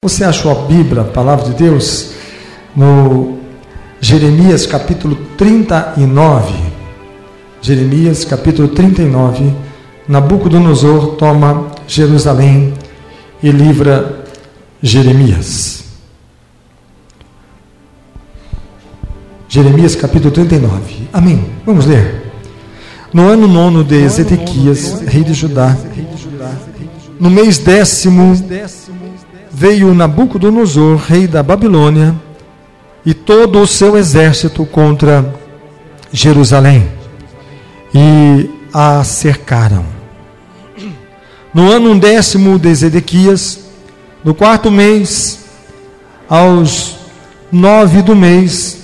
Você achou a Bíblia, a Palavra de Deus, no Jeremias capítulo 39. Jeremias capítulo 39. Nabucodonosor toma Jerusalém e livra Jeremias. Jeremias capítulo 39. Amém. Vamos ler. No ano 9 de Zedequias, rei de Judá, no mês 10º, veio Nabucodonosor, rei da Babilônia, e todo o seu exército contra Jerusalém, e a cercaram. No ano 10º de Zedequias, no 4º mês, aos 9 do mês,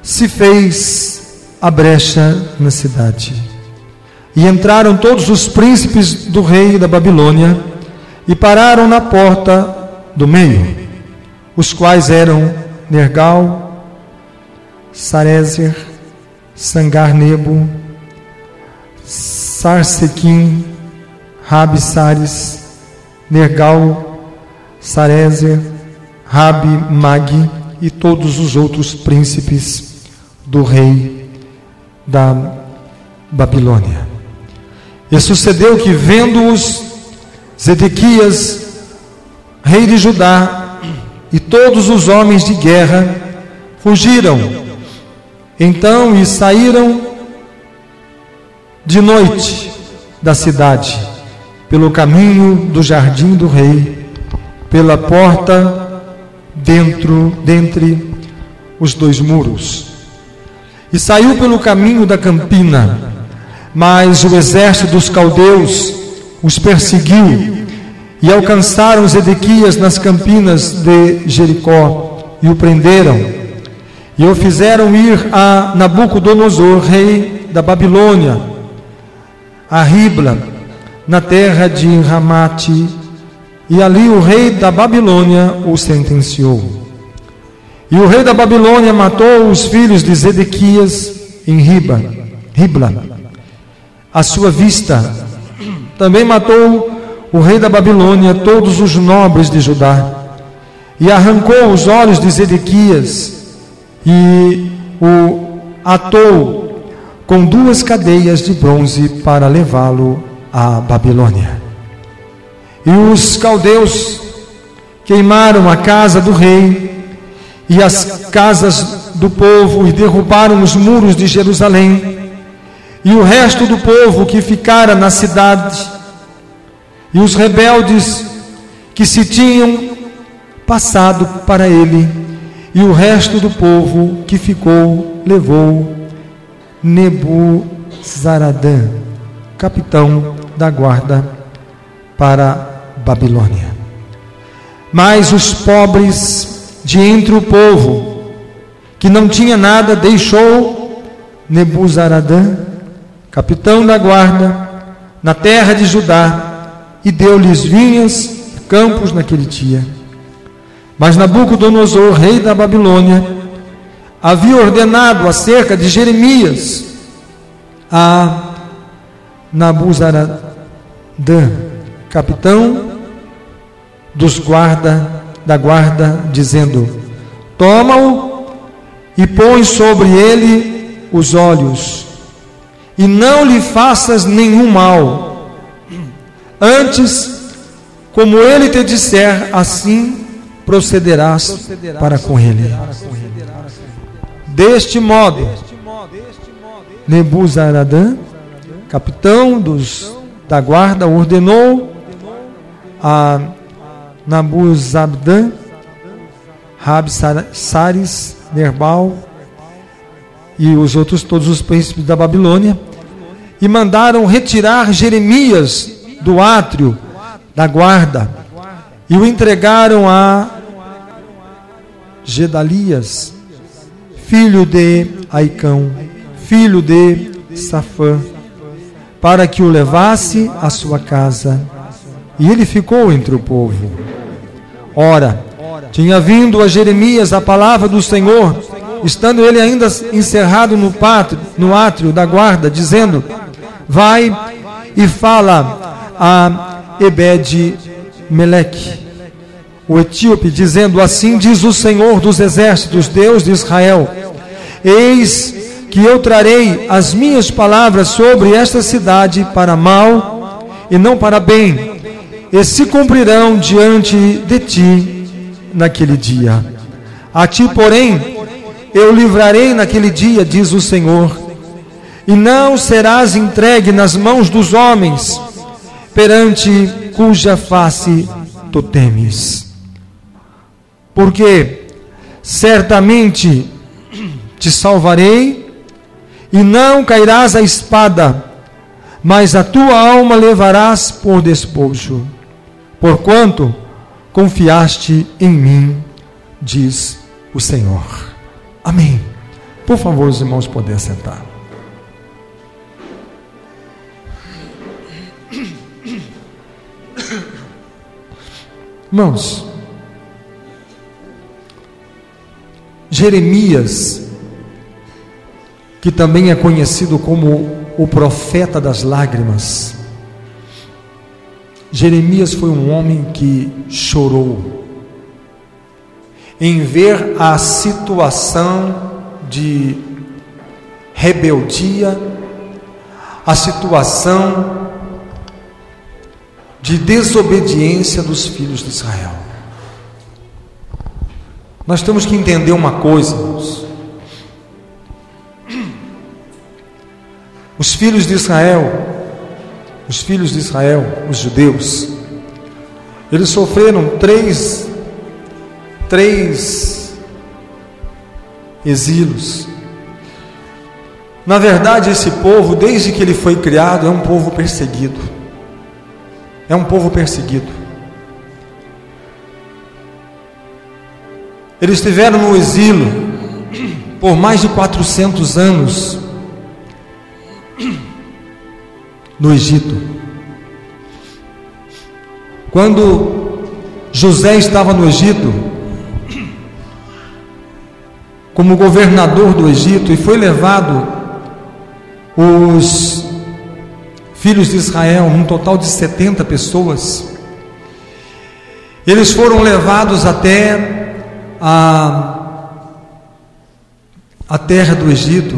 se fez a brecha na cidade, e entraram todos os príncipes do rei da Babilônia, e pararam na porta do meio, os quais eram Nergal, Sarezer, Sangar-Nebo, Sarsequim, Rabi-Sares, Nergal, Sarezer, Rabi-Mag e todos os outros príncipes do rei da Babilônia. E sucedeu que, vendo-os, Zedequias, rei de Judá, e todos os homens de guerra fugiram. Então e saíram de noite da cidade, pelo caminho do jardim do rei, pela porta dentre os dois muros. E saiu pelo caminho da campina, mas o exército dos caldeus os perseguiu, e alcançaram Zedequias nas campinas de Jericó, e o prenderam, e o fizeram ir a Nabucodonosor, rei da Babilônia, a Ribla, na terra de Ramate, e ali o rei da Babilônia o sentenciou. E o rei da Babilônia matou os filhos de Zedequias em Ribla, à sua vista. Também matou o rei da Babilônia todos os nobres de Judá, e arrancou os olhos de Zedequias, e o atou com 2 cadeias de bronze para levá-lo à Babilônia. E os caldeus queimaram a casa do rei e as casas do povo, e derrubaram os muros de Jerusalém, e o resto do povo que ficara na cidade, e os rebeldes que se tinham passado para ele, e o resto do povo que ficou levou Nebuzaradã, capitão da guarda, para Babilônia. Mas os pobres de entre o povo, que não tinha nada, deixou Nebuzaradã, capitão da guarda, na terra de Judá, e deu-lhes vinhas e campos naquele dia. Mas Nabucodonosor, rei da Babilônia, havia ordenado acerca de Jeremias a Nabuzaradã, capitão dos da guarda, dizendo: toma-o e põe sobre ele os olhos, e não lhe faças nenhum mal. Antes, como ele te disser, assim procederás para com ele. Deste modo, Nebuzaradã, capitão da guarda, ordenou a Nabuzaradan, Rabi-Sares, Nergal e os outros, todos os príncipes da Babilônia, e mandaram retirar Jeremias do átrio da guarda, e o entregaram a Gedalias, filho de Aicão, filho de Safã, para que o levasse à sua casa, e ele ficou entre o povo. Ora, tinha vindo a Jeremias a palavra do Senhor, estando ele ainda encerrado no átrio da guarda, dizendo: vai e fala a Ebed-Meleque, o etíope, dizendo: assim diz o Senhor dos exércitos, Deus de Israel: eis que eu trarei as minhas palavras sobre esta cidade para mal e não para bem, e se cumprirão diante de ti naquele dia. A ti, porém, eu livrarei naquele dia, diz o Senhor, e não serás entregue nas mãos dos homens, perante cuja face tu temes. Porque certamente te salvarei, e não cairás à espada, mas a tua alma levarás por despojo, porquanto confiaste em mim, diz o Senhor. Amém. Por favor, os irmãos podem sentar. Irmãos, Jeremias, que também é conhecido como o profeta das lágrimas, Jeremias foi um homem que chorou em ver a situação de rebeldia, a situação de desobediência dos filhos de Israel. Nós temos que entender uma coisa, irmãos. Os filhos de Israel, os judeus, eles sofreram três exílios. Na verdade, esse povo, desde que ele foi criado, é um povo perseguido. É um povo perseguido. Eles estiveram no exílio por mais de 400 anos no Egito. Quando José estava no Egito, como governador do Egito, e foi levado os filhos de Israel, um total de 70 pessoas, eles foram levados até a terra do Egito,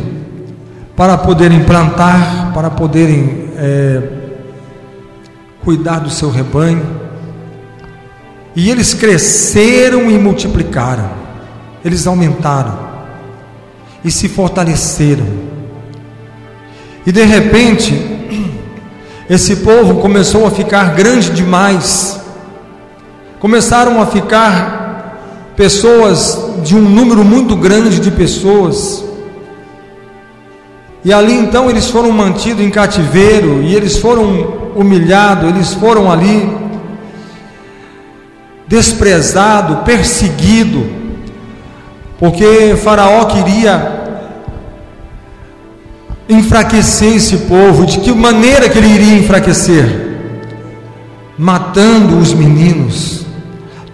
para poderem plantar, para poderem cuidar do seu rebanho, e eles cresceram e multiplicaram, eles aumentaram e se fortaleceram, e de repente esse povo começou a ficar grande demais, começaram a ficar pessoas, de um número muito grande de pessoas, e ali então eles foram mantidos em cativeiro, e eles foram humilhados, eles foram ali desprezados, perseguidos, porque Faraó queria enfraquecer esse povo. De que maneira que ele iria enfraquecer? Matando os meninos.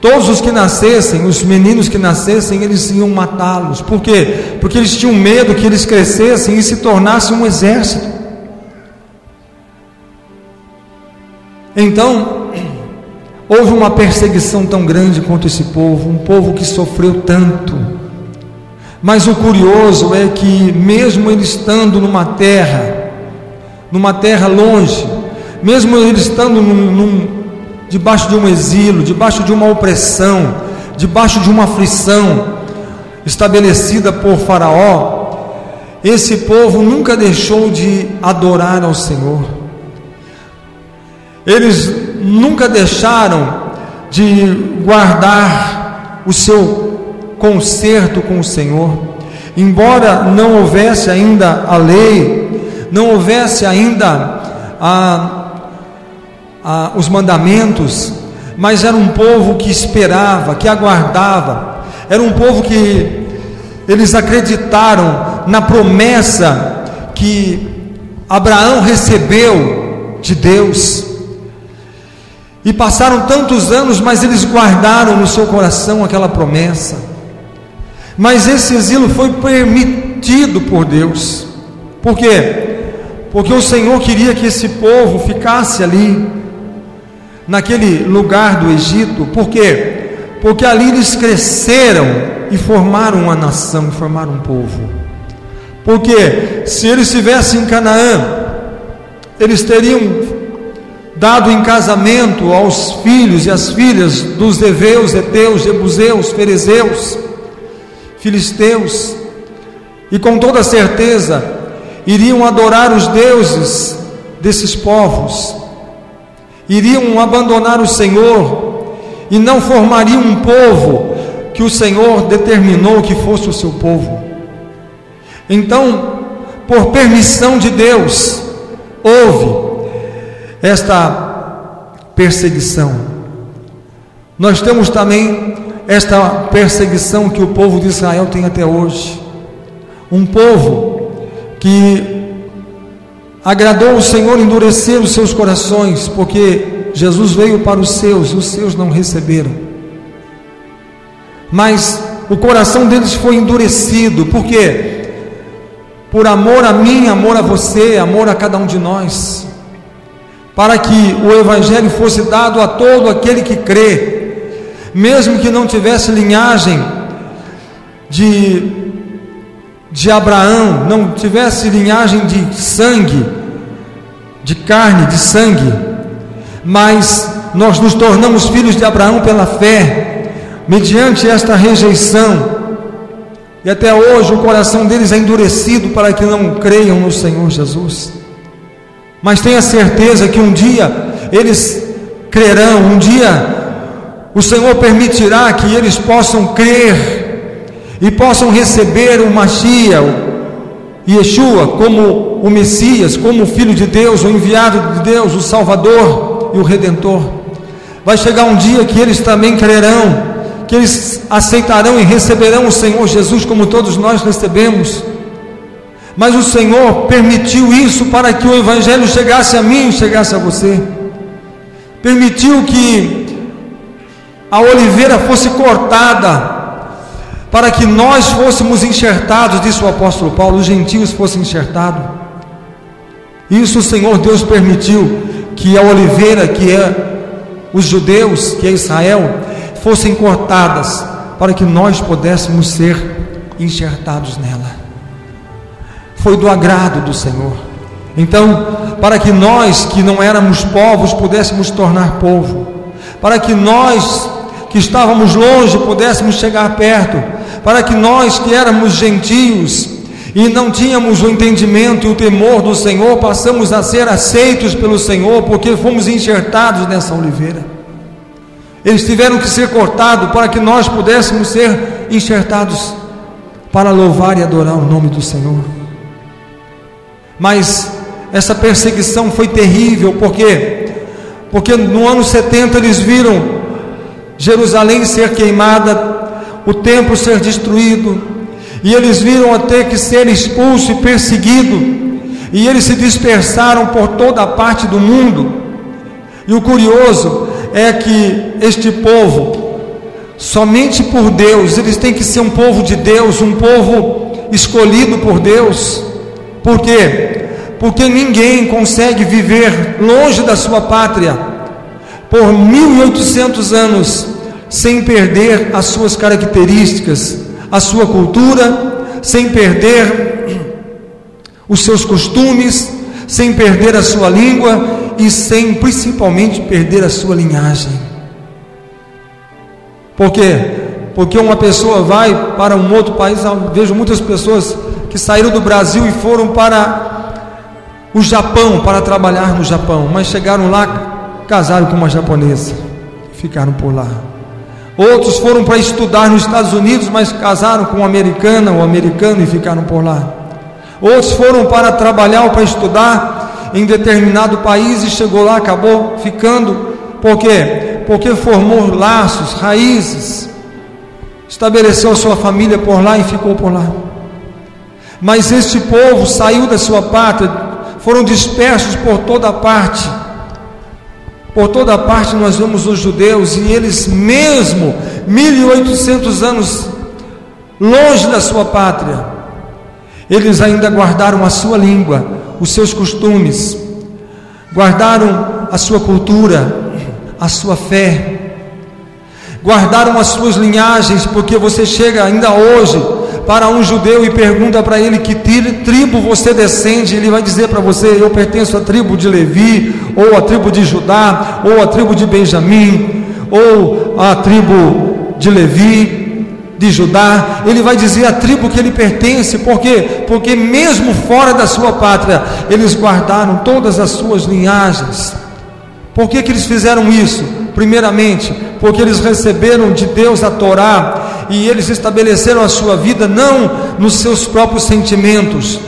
Todos os que nascessem, os meninos que nascessem, eles iam matá-los. Por quê? Porque eles tinham medo que eles crescessem e se tornassem um exército. Então, houve uma perseguição tão grande contra esse povo, um povo que sofreu tanto. Mas o curioso é que, mesmo eles estando numa terra longe, mesmo eles estando debaixo de um exílio, debaixo de uma opressão, debaixo de uma aflição estabelecida por Faraó, esse povo nunca deixou de adorar ao Senhor. Eles nunca deixaram de guardar o seu concerto com o Senhor, embora não houvesse ainda a lei, não houvesse ainda os mandamentos, mas era um povo que esperava, que aguardava, era um povo que eles acreditaram na promessa que Abraão recebeu de Deus, e passaram tantos anos, mas eles guardaram no seu coração aquela promessa. Mas esse exílio foi permitido por Deus. Por quê? Porque o Senhor queria que esse povo ficasse ali, naquele lugar do Egito. Por quê? Porque ali eles cresceram e formaram uma nação, formaram um povo. Porque se eles estivessem em Canaã, eles teriam dado em casamento aos filhos e às filhas dos heveus, heteus, jebuseus, ferezeus, filisteus, e com toda certeza iriam adorar os deuses desses povos, iriam abandonar o Senhor e não formariam um povo que o Senhor determinou que fosse o seu povo. Então, por permissão de Deus, houve esta perseguição. Nós temos também esta perseguição que o povo de Israel tem até hoje. Um povo que agradou o Senhor endurecer os seus corações, porque Jesus veio para os seus e os seus não receberam. Mas o coração deles foi endurecido. Por quê? Por amor a mim, amor a você, amor a cada um de nós, para que o Evangelho fosse dado a todo aquele que crê, mesmo que não tivesse linhagem de Abraão, não tivesse linhagem de sangue, de carne, de sangue, mas nós nos tornamos filhos de Abraão pela fé, mediante esta rejeição. E até hoje o coração deles é endurecido para que não creiam no Senhor Jesus. Mas tenha certeza que um dia eles crerão, um dia o Senhor permitirá que eles possam crer e possam receber o Mashiach, o Yeshua, como o Messias, como o Filho de Deus, o enviado de Deus, o Salvador e o Redentor. Vai chegar um dia que eles também crerão, que eles aceitarão e receberão o Senhor Jesus como todos nós recebemos. Mas o Senhor permitiu isso para que o Evangelho chegasse a mim e chegasse a você. Permitiu que a oliveira fosse cortada para que nós fôssemos enxertados, disse o apóstolo Paulo, os gentios fossem enxertados. Isso o Senhor Deus permitiu, que a oliveira, que é os judeus, que é Israel, fossem cortadas para que nós pudéssemos ser enxertados nela. Foi do agrado do Senhor. Então, para que nós que não éramos povos pudéssemos tornar povo, para que nós que estávamos longe pudéssemos chegar perto, para que nós que éramos gentios e não tínhamos o entendimento e o temor do Senhor, passamos a ser aceitos pelo Senhor, porque fomos enxertados nessa oliveira. Eles tiveram que ser cortados para que nós pudéssemos ser enxertados para louvar e adorar o nome do Senhor. Mas essa perseguição foi terrível, porque no ano 70 eles viram Jerusalém ser queimada, o templo ser destruído, e eles viram até que ser expulso e perseguido, e eles se dispersaram por toda a parte do mundo. E o curioso é que este povo, somente por Deus, eles têm que ser um povo de Deus, um povo escolhido por Deus. Por quê? Porque ninguém consegue viver longe da sua pátria por 1800 anos sem perder as suas características, a sua cultura, sem perder os seus costumes, sem perder a sua língua e sem principalmente perder a sua linhagem. Por quê? Porque uma pessoa vai para um outro país, vejo muitas pessoas que saíram do Brasil e foram para o Japão para trabalhar no Japão, mas chegaram lá, casaram com uma japonesa, ficaram por lá. Outros foram para estudar nos Estados Unidos, mas casaram com uma americana ou americano e ficaram por lá. Outros foram para trabalhar ou para estudar em determinado país e chegou lá, acabou ficando. Por quê? Porque formou laços, raízes, estabeleceu a sua família por lá e ficou por lá. Mas este povo saiu da sua pátria, foram dispersos por toda parte. Por toda parte nós vemos os judeus, e eles mesmo 1800 anos longe da sua pátria, eles ainda guardaram a sua língua, os seus costumes, guardaram a sua cultura, a sua fé, guardaram as suas linhagens, porque você chega ainda hoje para um judeu e pergunta para ele que tribo você descende, ele vai dizer para você: eu pertenço à tribo de Levi, ou à tribo de Judá, ou à tribo de Benjamim, ou à tribo de Levi, de Judá. Ele vai dizer a tribo que ele pertence. Por quê? Porque mesmo fora da sua pátria, eles guardaram todas as suas linhagens. Por que eles fizeram isso? Primeiramente, porque eles receberam de Deus a Torá, e eles estabeleceram a sua vida não nos seus próprios sentimentos,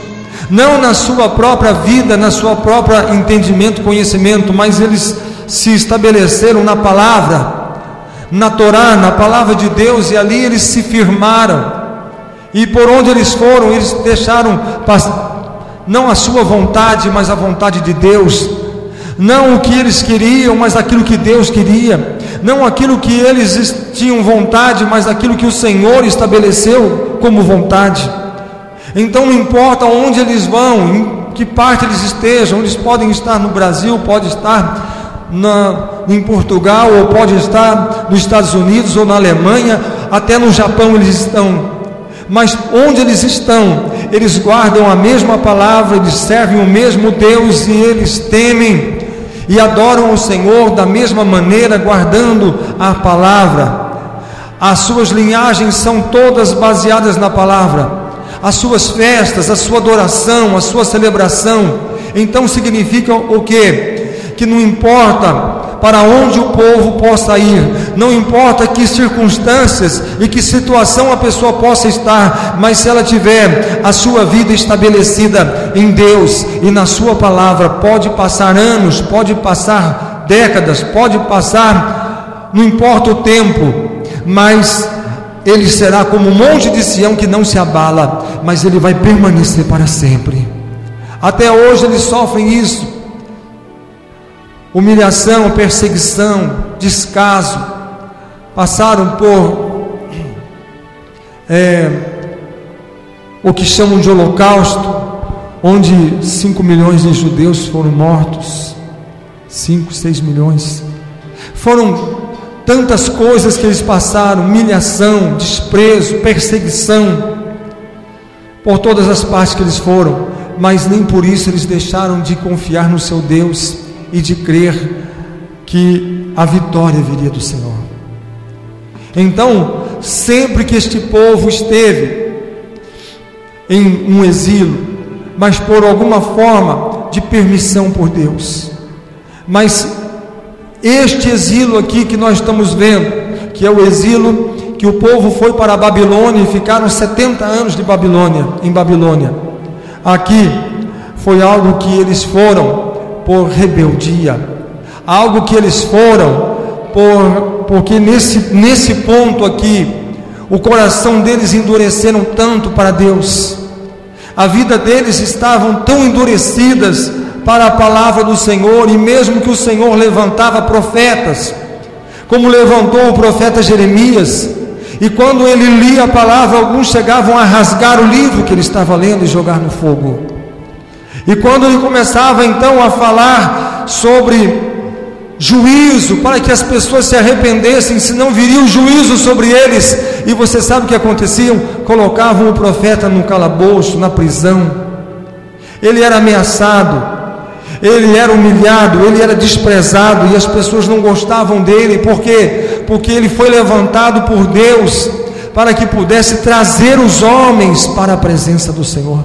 não na sua própria vida, na sua própria entendimento, conhecimento, mas eles se estabeleceram na palavra, na Torá, na palavra de Deus, e ali eles se firmaram. E por onde eles foram, eles deixaram não a sua vontade, mas a vontade de Deus. Não o que eles queriam, mas aquilo que Deus queria. Não aquilo que eles tinham vontade, mas aquilo que o Senhor estabeleceu como vontade. Então não importa onde eles vão, em que parte eles estejam, eles podem estar no Brasil, pode estar em Portugal, ou pode estar nos Estados Unidos ou na Alemanha, até no Japão eles estão. Mas onde eles estão, eles guardam a mesma palavra, eles servem o mesmo Deus, e eles temem e adoram o Senhor da mesma maneira, guardando a palavra. As suas linhagens são todas baseadas na palavra. As suas festas, a sua adoração, a sua celebração. Então significa o quê? Que não importa para onde o povo possa ir, não importa que circunstâncias e que situação a pessoa possa estar, mas se ela tiver a sua vida estabelecida em Deus e na sua palavra, pode passar anos, pode passar décadas, pode passar, não importa o tempo, mas ele será como um monte de Sião que não se abala, mas ele vai permanecer para sempre. Até hoje eles sofrem isso: humilhação, perseguição, descaso. Passaram por o que chamam de holocausto, onde 5 milhões de judeus foram mortos. 5, 6 milhões. Foram tantas coisas que eles passaram: humilhação, desprezo, perseguição, por todas as partes que eles foram, mas nem por isso eles deixaram de confiar no seu Deus e de crer que a vitória viria do Senhor. Então, sempre que este povo esteve em um exílio, mas por alguma forma de permissão por Deus, mas este exílio aqui que nós estamos vendo, que é o exílio que o povo foi para a Babilônia e ficaram 70 anos em Babilônia, aqui foi algo que eles foram por rebeldia, algo que eles foram porque nesse ponto aqui, o coração deles endureceram tanto para Deus, a vida deles estavam tão endurecidas para a palavra do Senhor, e mesmo que o Senhor levantava profetas, como levantou o profeta Jeremias, e quando ele lia a palavra, alguns chegavam a rasgar o livro que ele estava lendo e jogar no fogo. E quando ele começava então a falar sobre juízo, para que as pessoas se arrependessem, senão viria o juízo sobre eles, e você sabe o que acontecia? Colocavam o profeta no calabouço, na prisão. Ele era ameaçado, ele era humilhado, ele era desprezado, e as pessoas não gostavam dele. Por quê? Porque ele foi levantado por Deus para que pudesse trazer os homens para a presença do Senhor.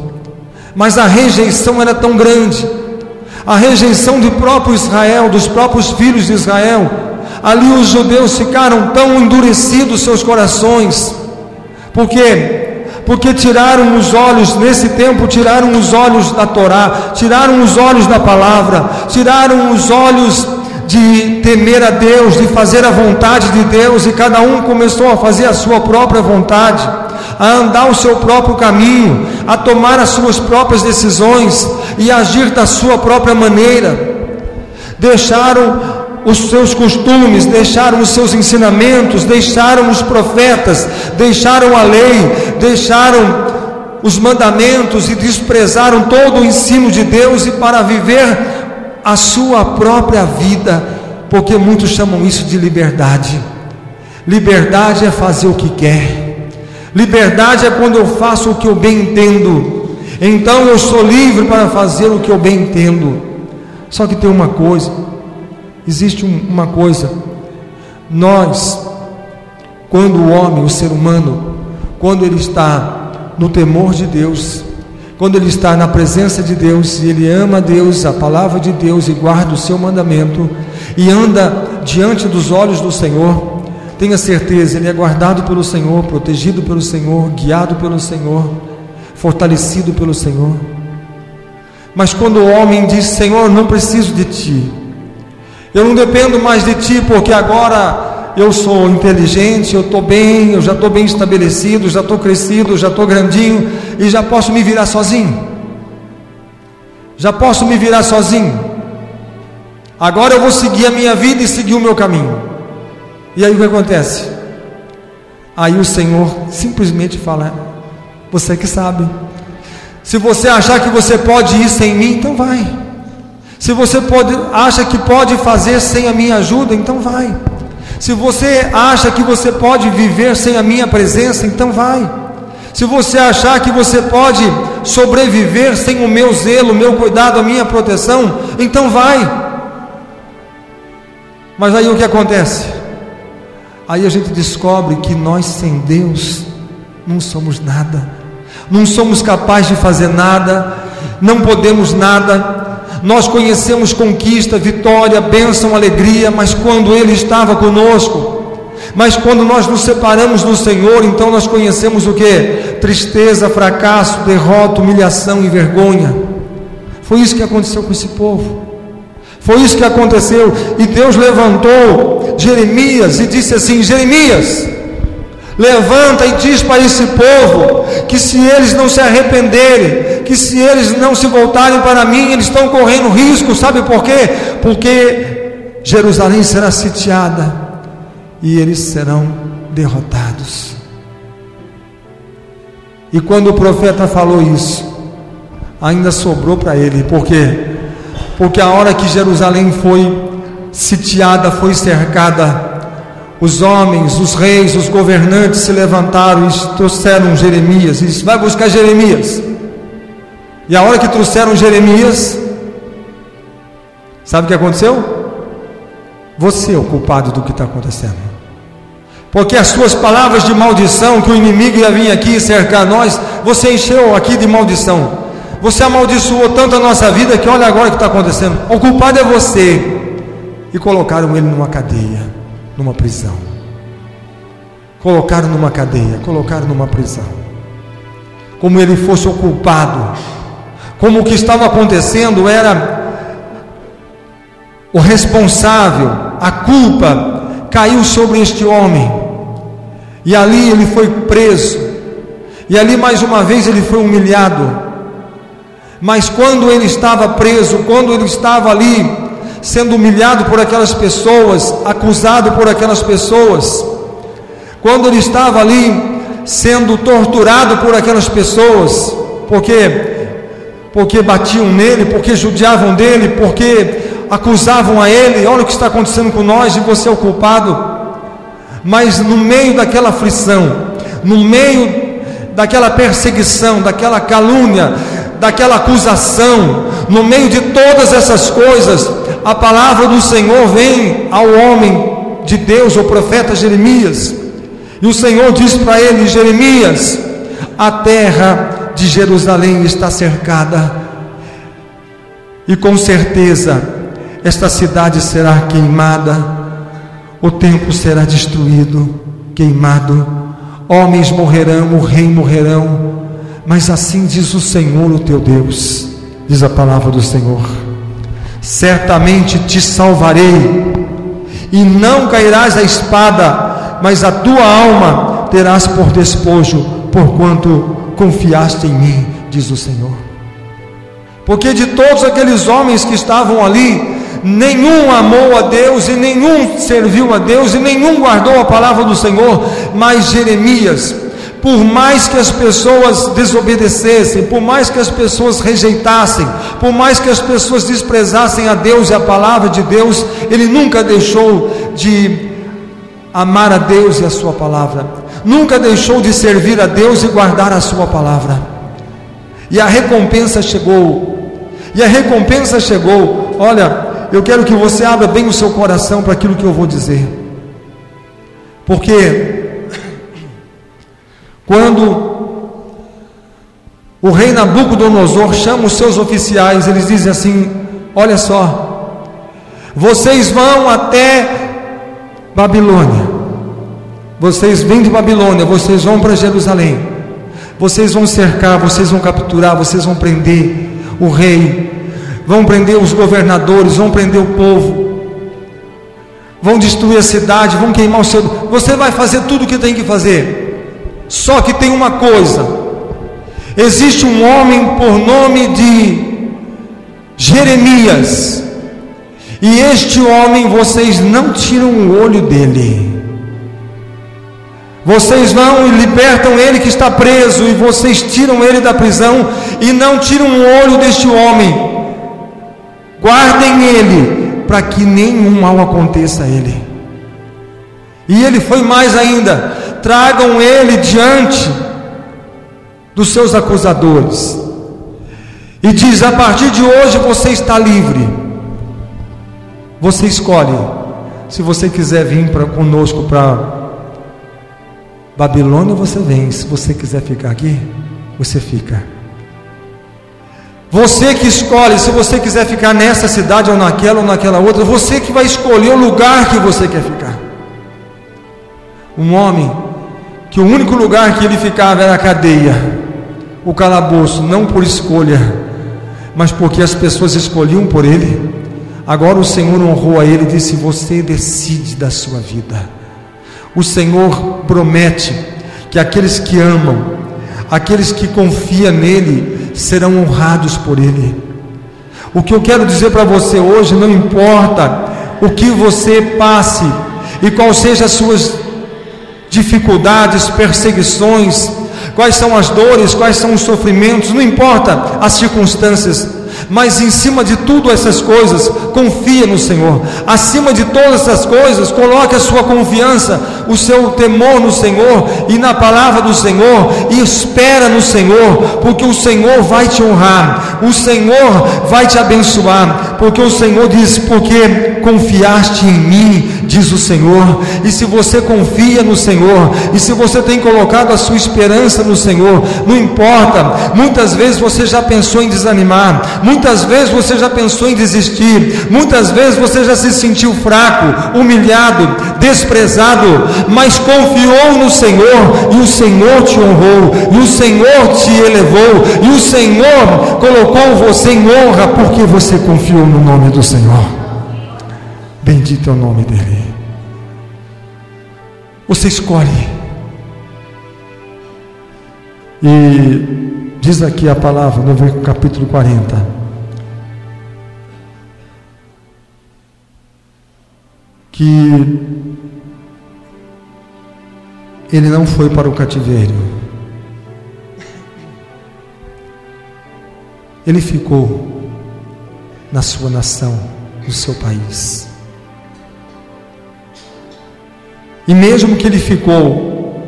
Mas a rejeição era tão grande, a rejeição do próprio Israel, dos próprios filhos de Israel. Ali os judeus ficaram tão endurecidos seus corações. Por quê? Porque tiraram os olhos, nesse tempo tiraram os olhos da Torá, tiraram os olhos da palavra, tiraram os olhos de temer a Deus, de fazer a vontade de Deus, e cada um começou a fazer a sua própria vontade, a andar o seu próprio caminho, a tomar as suas próprias decisões e agir da sua própria maneira. Deixaram os seus costumes, deixaram os seus ensinamentos, deixaram os profetas, deixaram a lei, deixaram os mandamentos e desprezaram todo o ensino de Deus, e para viver a sua própria vida, porque muitos chamam isso de liberdade. Liberdade é fazer o que quer. Liberdade é quando eu faço o que eu bem entendo. Então eu sou livre para fazer o que eu bem entendo. Só que tem uma coisa, existe uma coisa. Nós, quando o homem, o ser humano, quando ele está no temor de Deus, quando ele está na presença de Deus, e ele ama a Deus, a palavra de Deus, e guarda o seu mandamento, e anda diante dos olhos do Senhor, tenha certeza, ele é guardado pelo Senhor, protegido pelo Senhor, guiado pelo Senhor, fortalecido pelo Senhor. Mas quando o homem diz: Senhor, não preciso de Ti, eu não dependo mais de Ti, porque agora eu sou inteligente, eu estou bem, eu já estou bem estabelecido, já estou crescido, já estou grandinho, e já posso me virar sozinho, agora eu vou seguir a minha vida e seguir o meu caminho. E aí o que acontece? Aí o Senhor simplesmente fala: você que sabe. Se você achar que você pode ir sem mim, então vai. Se você acha que pode fazer sem a minha ajuda, então vai. Se você acha que você pode viver sem a minha presença, então vai. Se você achar que você pode sobreviver sem o meu zelo, o meu cuidado, a minha proteção, então vai. Mas aí o que acontece? Aí a gente descobre que nós sem Deus não somos nada, não somos capazes de fazer nada, não podemos nada. Nós conhecemos conquista, vitória, bênção, alegria, mas quando Ele estava conosco. Mas quando nós nos separamos do Senhor, então nós conhecemos o que? Tristeza, fracasso, derrota, humilhação e vergonha. Foi isso que aconteceu com esse povo. Foi isso que aconteceu. E Deus levantou Jeremias e disse assim: Jeremias, levanta e diz para esse povo que se eles não se arrependerem, que se eles não se voltarem para mim, eles estão correndo risco. Sabe por quê? Porque Jerusalém será sitiada e eles serão derrotados. E quando o profeta falou isso, ainda sobrou para ele. Por quê? Porque a hora que Jerusalém foi sitiada, foi cercada, os homens, os reis, os governantes se levantaram e trouxeram Jeremias e disse: vai buscar Jeremias. E a hora que trouxeram Jeremias, sabe o que aconteceu? Você é o culpado do que está acontecendo, porque as suas palavras de maldição, que o inimigo ia vir aqui cercar nós, você encheu aqui de maldição. Você amaldiçoou tanto a nossa vida que olha agora o que está acontecendo. O culpado é você. E colocaram ele numa cadeia, numa prisão. Colocaram numa cadeia, colocaram numa prisão, como ele fosse o culpado, como o que estava acontecendo era o responsável. A culpa caiu sobre este homem, e ali ele foi preso, e ali mais uma vez ele foi humilhado. Mas quando ele estava preso, quando ele estava ali sendo humilhado por aquelas pessoas, acusado por aquelas pessoas, quando ele estava ali sendo torturado por aquelas pessoas, porque batiam nele, porque judiavam dele, porque acusavam a ele: olha o que está acontecendo com nós, e você é o culpado. Mas no meio daquela aflição, no meio daquela perseguição, daquela calúnia, daquela acusação, no meio de todas essas coisas, a palavra do Senhor vem ao homem de Deus, o profeta Jeremias, e o Senhor diz para ele: Jeremias, a terra de Jerusalém está cercada, e com certeza esta cidade será queimada, o templo será destruído, queimado, homens morrerão, o rei morrerão, mas assim diz o Senhor, o teu Deus, diz a palavra do Senhor: certamente te salvarei, e não cairás a espada, mas a tua alma terás por despojo, porquanto confiaste em mim, diz o Senhor. Porque de todos aqueles homens que estavam ali, nenhum amou a Deus, e nenhum serviu a Deus, e nenhum guardou a palavra do Senhor, mas Jeremias, por mais que as pessoas desobedecessem, por mais que as pessoas rejeitassem, por mais que as pessoas desprezassem a Deus e a palavra de Deus, ele nunca deixou de amar a Deus e a sua palavra. Nunca deixou de servir a Deus e guardar a sua palavra. E a recompensa chegou. E a recompensa chegou. Olha, eu quero que você abra bem o seu coração para aquilo que eu vou dizer. Porque quando o rei Nabucodonosor chama os seus oficiais, eles dizem assim: olha só, vocês vão até Babilônia, vocês vêm de Babilônia, vocês vão para Jerusalém, vocês vão cercar, vocês vão capturar, vocês vão prender o rei, vão prender os governadores, vão prender o povo, vão destruir a cidade, vão queimar o seu... Você vai fazer tudo o que tem que fazer. Só que tem uma coisa: existe um homem por nome de Jeremias, e este homem vocês não tiram o olho dele. Vocês vão e libertam ele que está preso, e vocês tiram ele da prisão e não tiram o olho deste homem. Guardem ele, para que nenhum mal aconteça a ele. E ele foi mais ainda: tragam ele diante dos seus acusadores, e diz: a partir de hoje você está livre. Você escolhe se você quiser vir conosco para Babilônia, você vem. Se você quiser ficar aqui, você fica. Você que escolhe se você quiser ficar nessa cidade ou naquela outra. Você que vai escolher o lugar que você quer ficar. Um homem que o único lugar que ele ficava era a cadeia, o calabouço, não por escolha, mas porque as pessoas escolhiam por ele. Agora o Senhor honrou a ele e disse: você decide da sua vida. O Senhor promete que aqueles que amam, aqueles que confiam nele, serão honrados por ele. O que eu quero dizer para você hoje: não importa o que você passe e quais sejam as suas dificuldades, perseguições, quais são as dores, quais são os sofrimentos, não importa as circunstâncias, mas em cima de tudo essas coisas, confia no Senhor. Acima de todas essas coisas, coloque a sua confiança, o seu temor no Senhor e na palavra do Senhor, e espera no Senhor, porque o Senhor vai te honrar, o Senhor vai te abençoar, porque o Senhor diz: porque confiaste em mim, diz o Senhor. E se você confia no Senhor, e se você tem colocado a sua esperança no Senhor, não importa, muitas vezes você já pensou em desanimar, muitas vezes você já pensou em desistir, muitas vezes você já se sentiu fraco, humilhado, desprezado, mas confiou no Senhor, e o Senhor te honrou, e o Senhor te elevou, e o Senhor colocou você em honra, porque você confiou no nome do Senhor. Bendito é o nome dele. Você escolhe. E diz aqui a palavra no capítulo 40: que ele não foi para o cativeiro, ele ficou na sua nação, no seu país. E mesmo que ele ficou,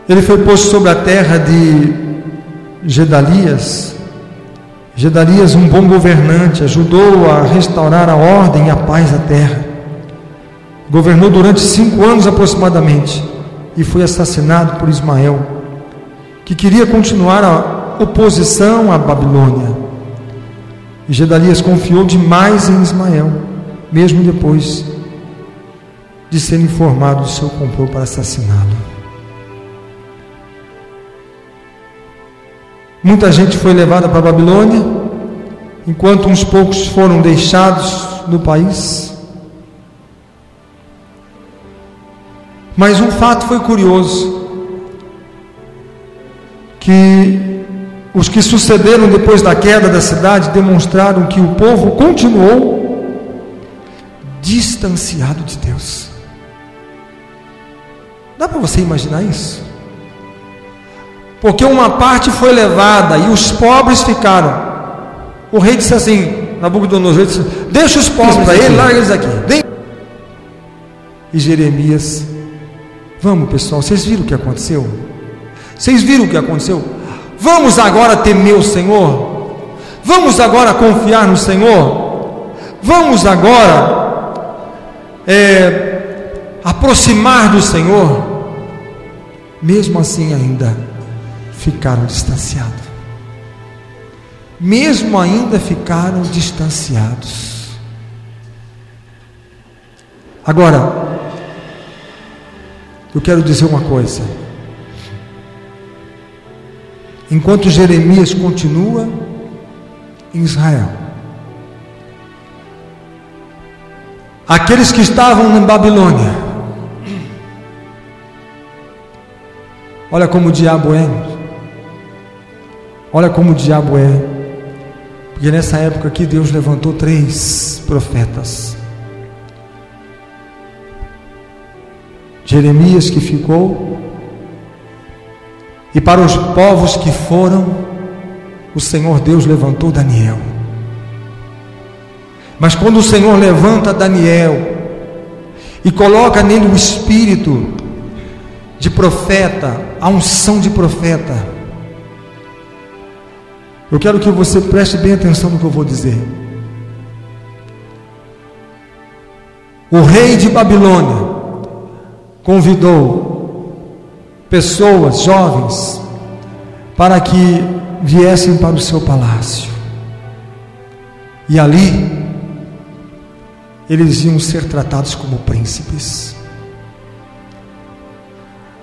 ele foi posto sobre a terra de Gedalias. Gedalias, um bom governante, ajudou a restaurar a ordem e a paz da terra. Governou durante 5 anos aproximadamente, e foi assassinado por Ismael, que queria continuar a oposição à Babilônia. E Gedalias confiou demais em Ismael, mesmo depois de ser informado do seu complô para assassiná-lo. Muita gente foi levada para a Babilônia, enquanto uns poucos foram deixados no país. Mas um fato foi curioso, que os que sucederam depois da queda da cidade demonstraram que o povo continuou distanciado de Deus. Dá para você imaginar isso? Porque uma parte foi levada e os pobres ficaram. O rei disse assim: Nabucodonosor disse: deixa os povos para ele, larga eles aqui. Vem. E Jeremias: vamos, pessoal, vocês viram o que aconteceu? Vocês viram o que aconteceu? Vamos agora temer o Senhor? Vamos agora confiar no Senhor? Vamos agora aproximar do Senhor? Mesmo assim ainda ficaram distanciados. Mesmo ainda ficaram distanciados. Agora, eu quero dizer uma coisa. Enquanto Jeremias continua em Israel, aqueles que estavam na Babilônia, olha como o diabo é. Olha como o diabo é. Porque nessa época aqui Deus levantou 3 profetas. Jeremias, que ficou, e para os povos que foram, o Senhor Deus levantou Daniel. Mas quando o Senhor levanta Daniel e coloca nele o espírito de profeta, a unção de profeta, eu quero que você preste bem atenção no que eu vou dizer. O rei de Babilônia convidou pessoas, jovens, para que viessem para o seu palácio, e ali eles iam ser tratados como príncipes.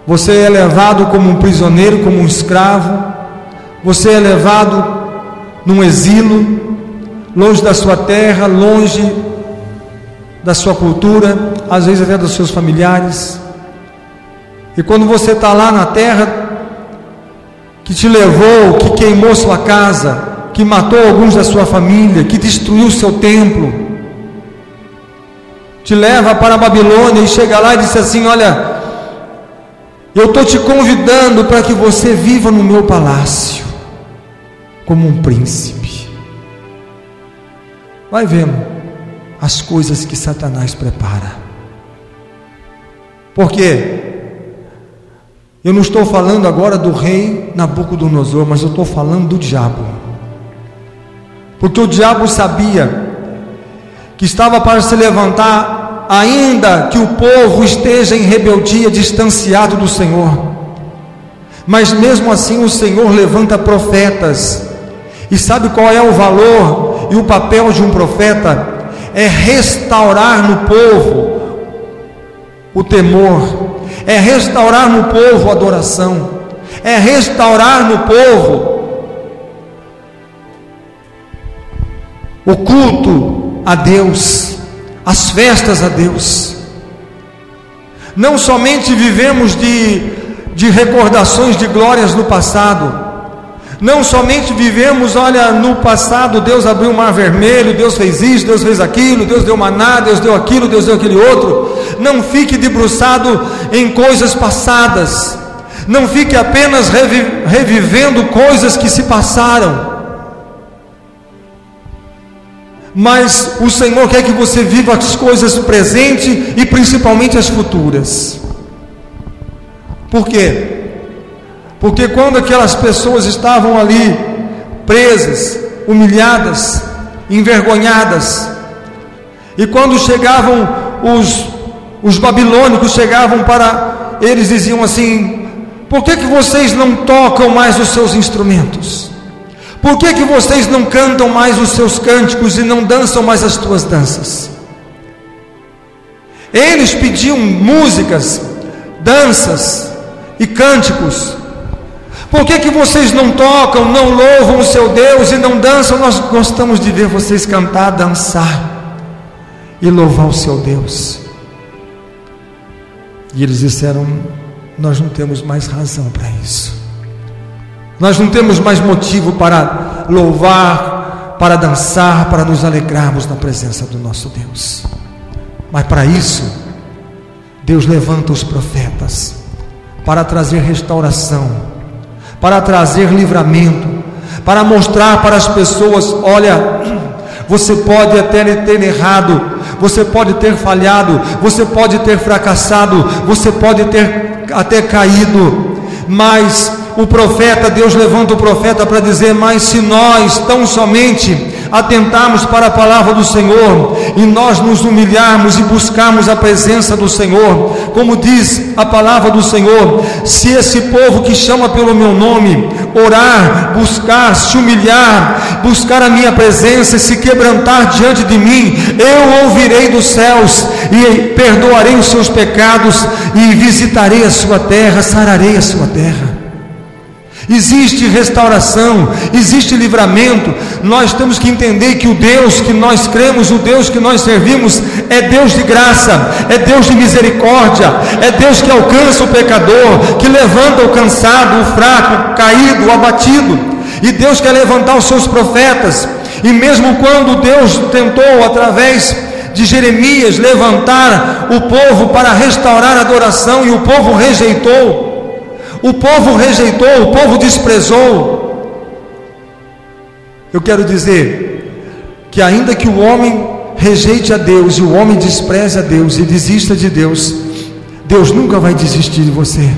Você é levado como um prisioneiro, como um escravo. Você é levado num exílio, longe da sua terra, longe da sua cultura, às vezes até dos seus familiares. E quando você está lá na terra que te levou, que queimou sua casa, que matou alguns da sua família, que destruiu seu templo, te leva para a Babilônia e chega lá e diz assim: olha, eu estou te convidando para que você viva no meu palácio como um príncipe. Vai vendo as coisas que Satanás prepara. Por quê? Eu não estou falando agora do rei Nabucodonosor, mas eu estou falando do diabo. Porque o diabo sabia que estava para se levantar, ainda que o povo esteja em rebeldia, distanciado do Senhor. Mas mesmo assim o Senhor levanta profetas. E sabe qual é o valor e o papel de um profeta? É restaurar no povo o temor, é restaurar no povo a adoração, é restaurar no povo o culto a Deus, as festas a Deus. Não somente vivemos de recordações de glórias no passado, não somente vivemos, olha, no passado Deus abriu o mar vermelho, Deus fez isso, Deus fez aquilo, Deus deu maná, Deus deu aquilo, Deus deu aquele outro. Não fique debruçado em coisas passadas, não fique apenas revivendo coisas que se passaram, mas o Senhor quer que você viva as coisas presentes e principalmente as futuras. Por quê? Porque quando aquelas pessoas estavam ali presas, humilhadas, envergonhadas, e quando chegavam os babilônicos, chegavam para eles, diziam assim: por que vocês não tocam mais os seus instrumentos? Por que vocês não cantam mais os seus cânticos e não dançam mais as suas danças? Eles pediam músicas, danças e cânticos. Por que vocês não tocam, não louvam o seu Deus e não dançam? Nós gostamos de ver vocês cantar, dançar e louvar o seu Deus. E eles disseram: nós não temos mais razão para isso, nós não temos mais motivo para louvar, para dançar, para nos alegrarmos na presença do nosso Deus. Mas para isso Deus levanta os profetas para trazer restauração, para trazer livramento, para mostrar para as pessoas: olha, Você pode até ter errado, você pode ter falhado, você pode ter fracassado, você pode ter até caído, mas o profeta, Deus levanta o profeta para dizer: mas se nós tão somente atentarmos para a palavra do Senhor e nós nos humilharmos e buscarmos a presença do Senhor, como diz a palavra do Senhor, se esse povo que chama pelo meu nome orar, buscar, se humilhar, buscar a minha presença e se quebrantar diante de mim, eu ouvirei dos céus e perdoarei os seus pecados e visitarei a sua terra, sararei a sua terra. Existe restauração, existe livramento. Nós temos que entender que o Deus que nós cremos, o Deus que nós servimos, é Deus de graça, é Deus de misericórdia, é Deus que alcança o pecador, que levanta o cansado, o fraco, o caído, o abatido. E Deus quer levantar os seus profetas. E mesmo quando Deus tentou, através de Jeremias, levantar o povo para restaurar a adoração, e o povo rejeitou, o povo desprezou. Eu quero dizer que ainda que o homem rejeite a Deus, e o homem despreze a Deus e desista de Deus, Deus nunca vai desistir de você.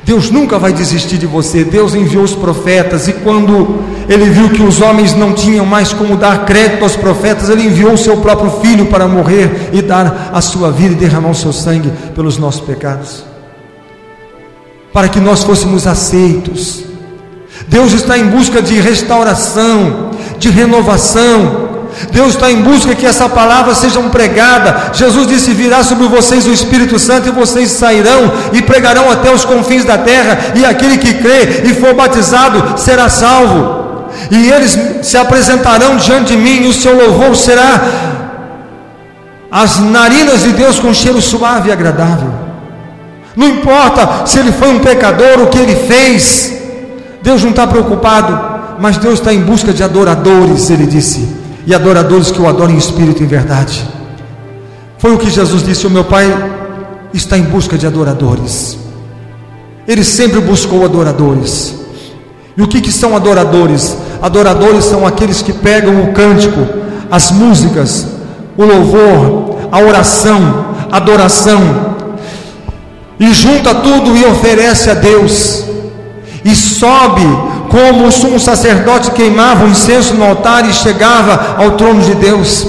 Deus nunca vai desistir de você. Deus enviou os profetas, e quando Ele viu que os homens não tinham mais como dar crédito aos profetas, Ele enviou o seu próprio Filho para morrer e dar a sua vida e derramar o seu sangue pelos nossos pecados, para que nós fôssemos aceitos. Deus está em busca de restauração, de renovação. Deus está em busca que essa palavra seja pregada. Jesus disse: virá sobre vocês o Espírito Santo, e vocês sairão e pregarão até os confins da terra, e aquele que crê e for batizado será salvo. E eles se apresentarão diante de mim, e o seu louvor será as narinas de Deus com cheiro suave e agradável. Não importa se ele foi um pecador, o que ele fez, Deus não está preocupado, mas Deus está em busca de adoradores, Ele disse, e adoradores que o adorem em espírito e em verdade. Foi o que Jesus disse: o meu Pai está em busca de adoradores. Ele sempre buscou adoradores. E o que são adoradores? Adoradores são aqueles que pegam o cântico, as músicas, o louvor, a oração, a adoração, e junta tudo e oferece a Deus, e sobe como o sumo sacerdote queimava o incenso no altar e chegava ao trono de Deus.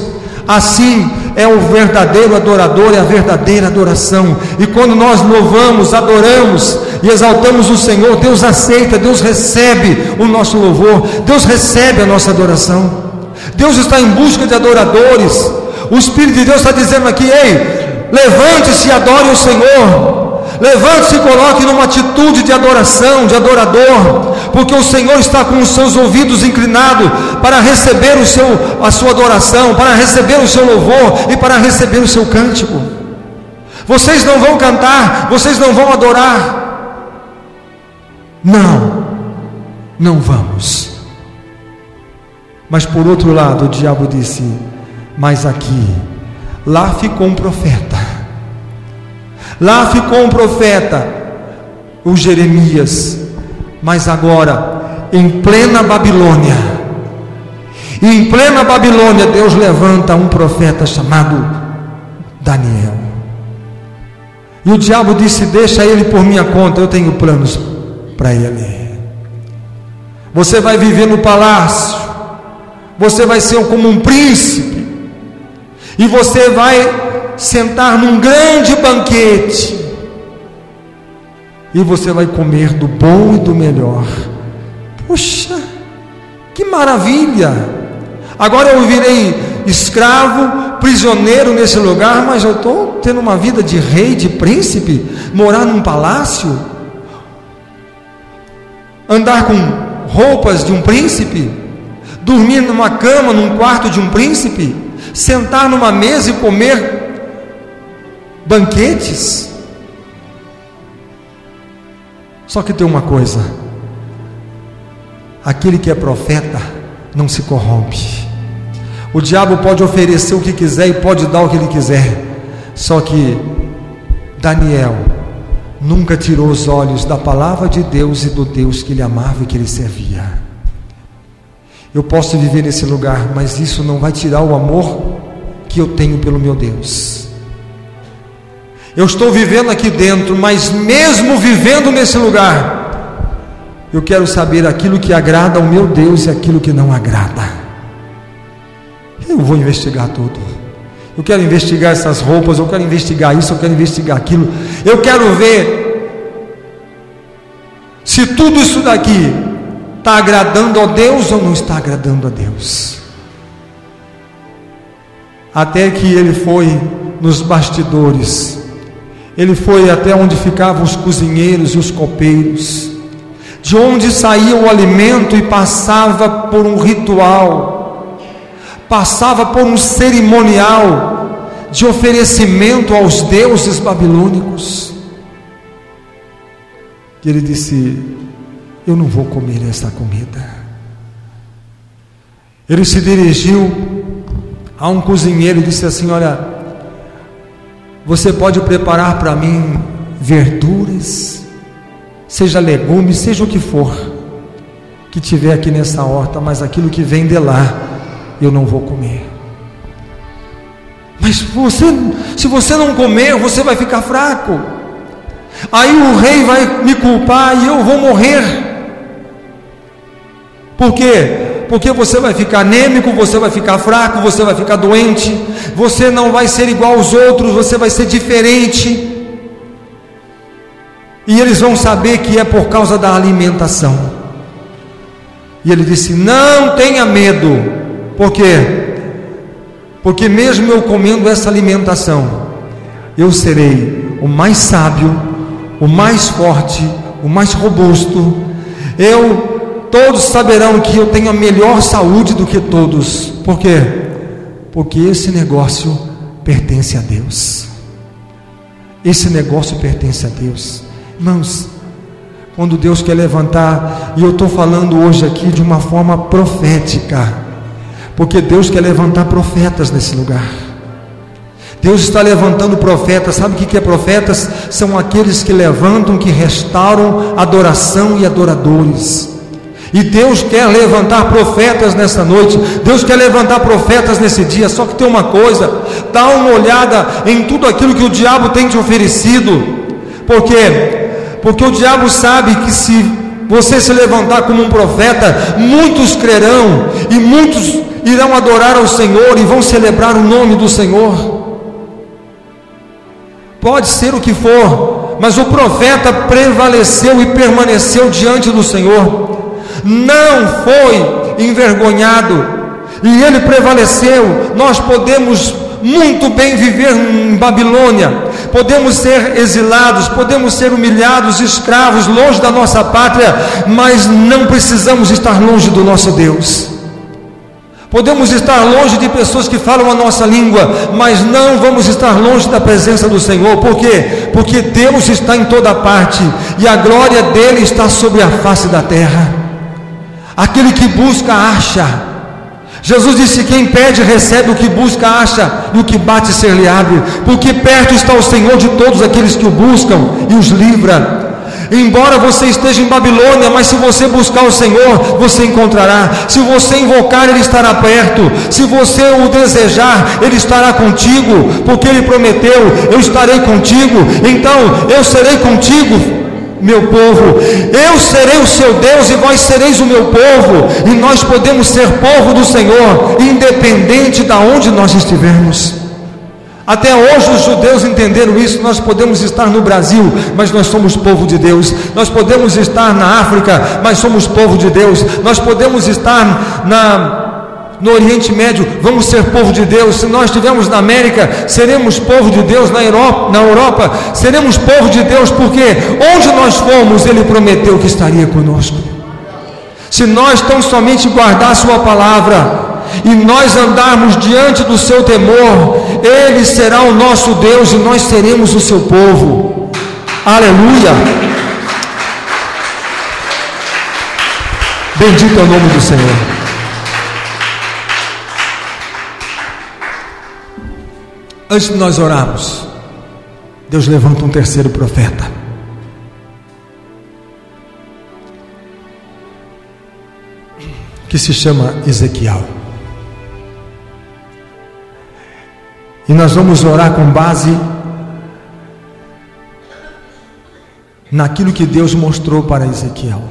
Assim é o verdadeiro adorador, é a verdadeira adoração. E quando nós louvamos, adoramos e exaltamos o Senhor, Deus aceita, Deus recebe o nosso louvor, Deus recebe a nossa adoração. Deus está em busca de adoradores. O Espírito de Deus está dizendo aqui: ei, levante-se e adore o Senhor. Levante-se e coloque numa atitude de adoração, de adorador, porque o Senhor está com os seus ouvidos inclinados para receber a sua adoração, para receber o seu louvor e para receber o seu cântico. Vocês não vão cantar, vocês não vão adorar. Não vamos. Mas por outro lado, o diabo disse: mas lá ficou um profeta. Lá ficou um profeta, o Jeremias, mas agora, em plena Babilônia, Deus levanta um profeta chamado Daniel. E o diabo disse: deixa ele por minha conta, eu tenho planos para ele. Você vai viver no palácio, você vai ser como um príncipe, e você vai sentar num grande banquete, e você vai comer do bom e do melhor. Puxa, que maravilha! Agora eu virei escravo, prisioneiro nesse lugar, mas eu estou tendo uma vida de rei, de príncipe, morar num palácio, andar com roupas de um príncipe, dormir numa cama, num quarto de um príncipe, sentar numa mesa e comer banquetes. Só que tem uma coisa: aquele que é profeta não se corrompe. O diabo pode oferecer o que quiser e pode dar o que ele quiser, só que Daniel nunca tirou os olhos da palavra de Deus e do Deus que ele amava e que ele servia. Eu posso viver nesse lugar, mas isso não vai tirar o amor que eu tenho pelo meu Deus. Eu estou vivendo aqui dentro, mas mesmo vivendo nesse lugar, eu quero saber aquilo que agrada ao meu Deus e aquilo que não agrada. Eu vou investigar tudo. Eu quero investigar essas roupas, eu quero investigar isso, eu quero investigar aquilo. Eu quero ver se tudo isso daqui está agradando a Deus ou não está agradando a Deus. Até que ele foi nos bastidores, ele foi até onde ficavam os cozinheiros e os copeiros, de onde saía o alimento e passava por um ritual, passava por um cerimonial de oferecimento aos deuses babilônicos. E ele disse: eu não vou comer essa comida. Ele se dirigiu a um cozinheiro e disse assim: olha, você pode preparar para mim verduras, seja legumes, seja o que for que tiver aqui nessa horta, mas aquilo que vem de lá eu não vou comer. Mas se você não comer, você vai ficar fraco, aí o rei vai me culpar e eu vou morrer. Por quê? Porque você vai ficar anêmico, você vai ficar fraco, você vai ficar doente, você não vai ser igual aos outros, você vai ser diferente, e eles vão saber que é por causa da alimentação. E ele disse: não tenha medo. Por quê? Porque mesmo eu comendo essa alimentação, eu serei o mais sábio, o mais forte, o mais robusto. Todos saberão que eu tenho a melhor saúde do que todos. Por quê? Porque esse negócio pertence a Deus. Esse negócio pertence a Deus. Irmãos, quando Deus quer levantar, e eu estou falando hoje aqui de uma forma profética, porque Deus quer levantar profetas nesse lugar. Deus está levantando profetas. Sabe o que é profetas? São aqueles que levantam, que restauram adoração e adoradores. E Deus quer levantar profetas nessa noite, Deus quer levantar profetas nesse dia. Só que tem uma coisa: dá uma olhada em tudo aquilo que o diabo tem te oferecido. Por quê? Porque o diabo sabe que se você se levantar como um profeta, muitos crerão, e muitos irão adorar ao Senhor e vão celebrar o nome do Senhor. Pode ser o que for, mas o profeta prevaleceu e permaneceu diante do Senhor, não foi envergonhado, e ele prevaleceu. Nós podemos muito bem viver em Babilônia, podemos ser exilados, podemos ser humilhados, escravos, longe da nossa pátria, mas não precisamos estar longe do nosso Deus. Podemos estar longe de pessoas que falam a nossa língua, mas não vamos estar longe da presença do Senhor. Por quê? Porque Deus está em toda parte, e a glória dele está sobre a face da terra. Aquele que busca, acha. Jesus disse: quem pede, recebe, o que busca, acha, e o que bate, ser-lhe abre. Porque perto está o Senhor de todos aqueles que o buscam, e os livra. Embora você esteja em Babilônia, mas se você buscar o Senhor, você encontrará. Se você invocar, Ele estará perto. Se você o desejar, Ele estará contigo, porque Ele prometeu: eu estarei contigo. Então, eu serei contigo, meu povo, eu serei o seu Deus e vós sereis o meu povo. E nós podemos ser povo do Senhor, independente de onde nós estivermos. Até hoje os judeus entenderam isso. Nós podemos estar no Brasil, mas nós somos povo de Deus. Nós podemos estar na África, mas somos povo de Deus. Nós podemos estar no Oriente Médio, vamos ser povo de Deus. Se nós estivermos na América, seremos povo de Deus. Na Europa, seremos povo de Deus, porque onde nós formos, Ele prometeu que estaria conosco. Se nós tão somente guardar a sua palavra, e nós andarmos diante do seu temor, Ele será o nosso Deus, e nós seremos o seu povo. Aleluia! Bendito é o nome do Senhor. Antes de nós orarmos, Deus levanta um terceiro profeta. que se chama Ezequiel. E nós vamos orar com base naquilo que Deus mostrou para Ezequiel.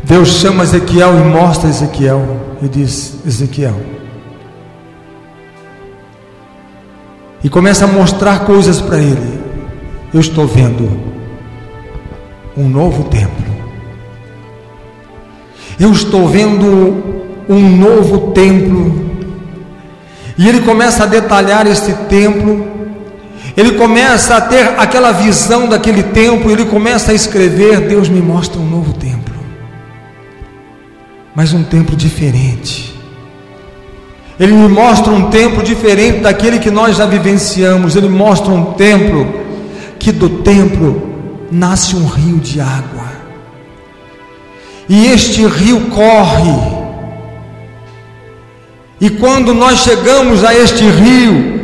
Deus chama Ezequiel e mostra Ezequiel e diz: Ezequiel, e começa a mostrar coisas para ele. Eu estou vendo um novo templo. Eu estou vendo um novo templo. E ele começa a detalhar este templo. Ele começa a ter aquela visão daquele templo. Ele começa a escrever: Deus me mostra um novo templo, mas um templo diferente. Ele me mostra um templo diferente daquele que nós já vivenciamos. Ele mostra um templo que do templo nasce um rio de água, e este rio corre. E quando nós chegamos a este rio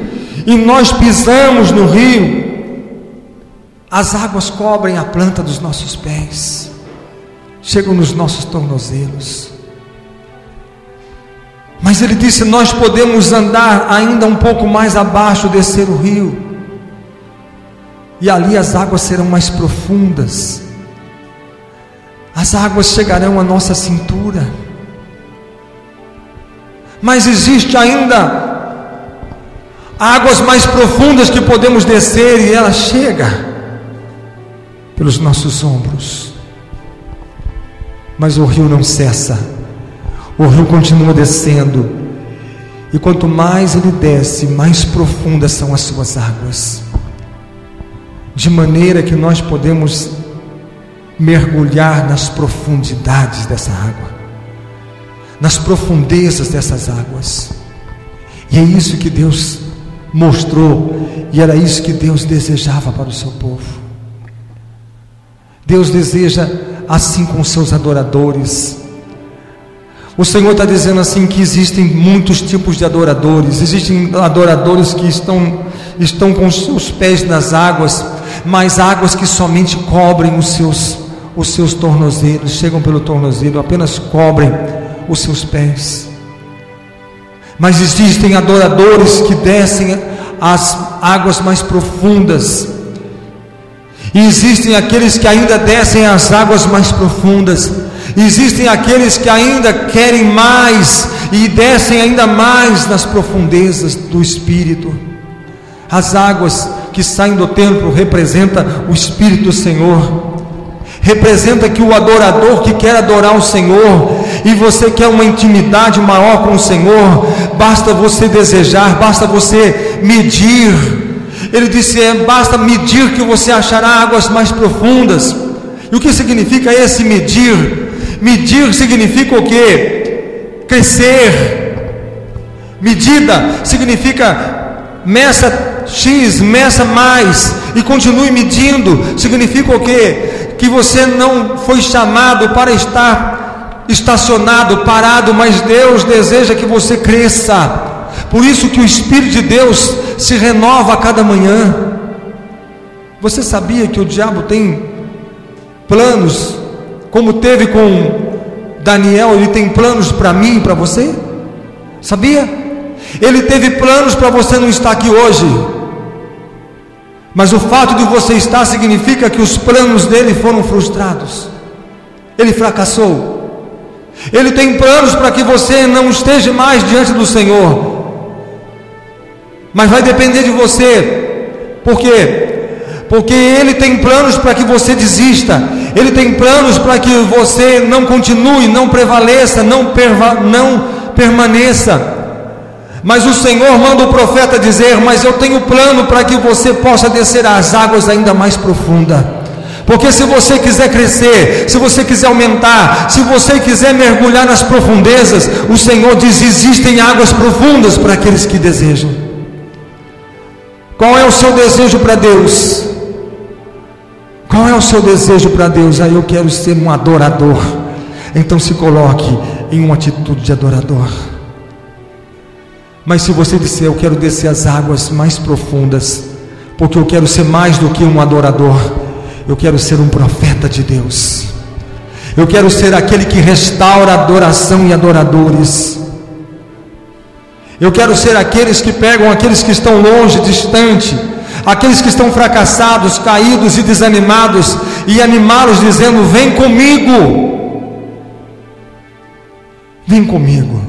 e nós pisamos no rio, as águas cobrem a planta dos nossos pés, chegam nos nossos tornozelos. Mas ele disse: nós podemos andar ainda um pouco mais abaixo, descer o rio, e ali as águas serão mais profundas. As águas chegarão à nossa cintura. Mas existe ainda águas mais profundas que podemos descer, e ela chega pelos nossos ombros. Mas o rio não cessa, o rio continua descendo, e quanto mais ele desce, mais profundas são as suas águas, de maneira que nós podemos mergulhar nas profundidades dessa água, nas profundezas dessas águas. E é isso que Deus mostrou, e era isso que Deus desejava para o seu povo. Deus deseja assim com os seus adoradores. O Senhor está dizendo assim que existem muitos tipos de adoradores. Existem adoradores que estão com os seus pés nas águas, mas águas que somente cobrem os seus tornozelos, chegam pelo tornozelo, apenas cobrem os seus pés. Mas existem adoradores que descem as águas mais profundas, e existem aqueles que ainda descem as águas mais profundas. Existem aqueles que ainda querem mais e descem ainda mais nas profundezas do Espírito. As águas que saem do templo representam o Espírito do Senhor. Representa que o adorador que quer adorar o Senhor, e você quer uma intimidade maior com o Senhor, basta você desejar, basta você medir. Ele disse: basta medir que você achará águas mais profundas. E o que significa esse medir? Medir significa o quê? Crescer. Medida significa meça X, meça mais, e continue medindo. Significa o quê? Que você não foi chamado para estar estacionado, parado, mas Deus deseja que você cresça. Por isso que o Espírito de Deus se renova a cada manhã. Você sabia que o diabo tem planos, como teve com Daniel? Ele tem planos para mim e para você? Sabia? Ele teve planos para você não estar aqui hoje, mas o fato de você estar significa que os planos dele foram frustrados. Ele fracassou. Ele tem planos para que você não esteja mais diante do Senhor, mas vai depender de você. Por quê? Porque Ele tem planos para que você desista. Ele tem planos para que você não continue, não prevaleça, não permaneça. Mas o Senhor manda o profeta dizer: mas eu tenho plano para que você possa descer às águas ainda mais profundas. Porque se você quiser crescer, se você quiser aumentar, se você quiser mergulhar nas profundezas, o Senhor diz: existem águas profundas para aqueles que desejam. Qual é o seu desejo para Deus? Qual é o seu desejo para Deus? Eu quero ser um adorador. Então se coloque em uma atitude de adorador. Mas se você disser: eu quero descer as águas mais profundas, porque eu quero ser mais do que um adorador, eu quero ser um profeta de Deus. Eu quero ser aquele que restaura adoração e adoradores. Eu quero ser aqueles que pegam aqueles que estão longe, distante, aqueles que estão fracassados, caídos e desanimados, e animá-los dizendo: vem comigo, vem comigo,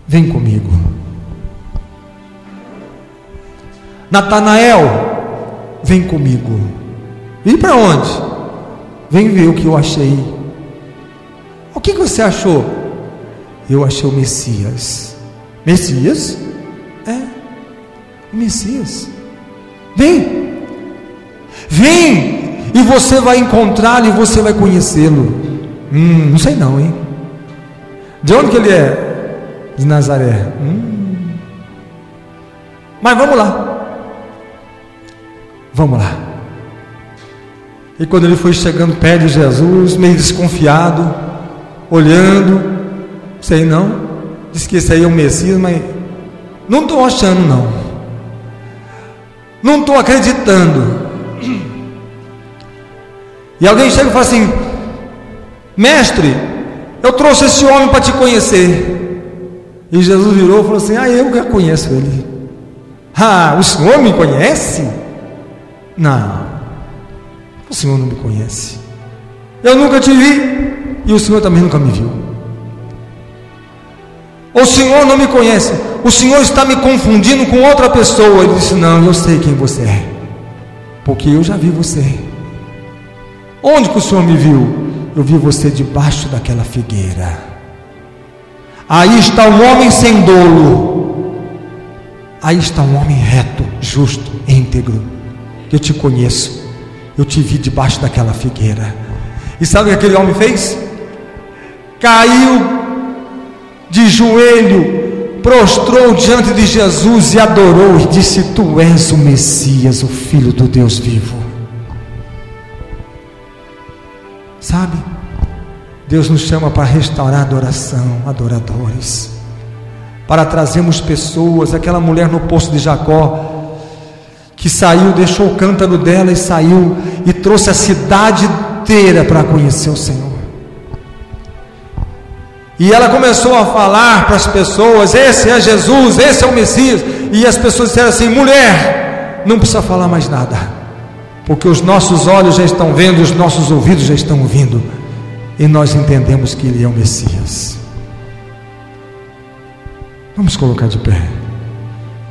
vem comigo. Natanael, vem comigo. E para onde? Vem ver o que eu achei. O que você achou? Eu achei o Messias. Messias? É, o Messias. Vem, vem, e você vai encontrá-lo e você vai conhecê-lo. Não sei não, hein? De onde que ele é? De Nazaré. Mas vamos lá. Vamos lá. E quando ele foi chegando perto de Jesus, meio desconfiado, olhando, sei não, disse que esse aí é o Messias, mas não estou achando não estou acreditando. E alguém chega e fala assim: mestre, eu trouxe esse homem para te conhecer. E Jesus virou e falou assim: eu já conheço ele. O senhor me conhece? Não, o senhor não me conhece. Eu nunca te vi, e o senhor também nunca me viu. O senhor não me conhece, o senhor está me confundindo com outra pessoa. Ele disse: não, eu sei quem você é, porque eu já vi você. Onde que o senhor me viu? Eu vi você debaixo daquela figueira. Aí está um homem sem dolo, aí está um homem reto, justo, íntegro. Eu te conheço, eu te vi debaixo daquela figueira. E sabe o que aquele homem fez? Caiu de joelho, prostrou diante de Jesus e adorou e disse: tu és o Messias, o Filho do Deus vivo. Sabe, Deus nos chama para restaurar a adoração, adoradores, para trazermos pessoas. Aquela mulher no poço de Jacó, que saiu, deixou o cântaro dela e saiu, e trouxe a cidade inteira para conhecer o Senhor. E ela começou a falar para as pessoas: esse é Jesus, esse é o Messias. E as pessoas disseram assim: mulher, não precisa falar mais nada, porque os nossos olhos já estão vendo, os nossos ouvidos já estão ouvindo, e nós entendemos que Ele é o Messias. Vamos colocar de pé.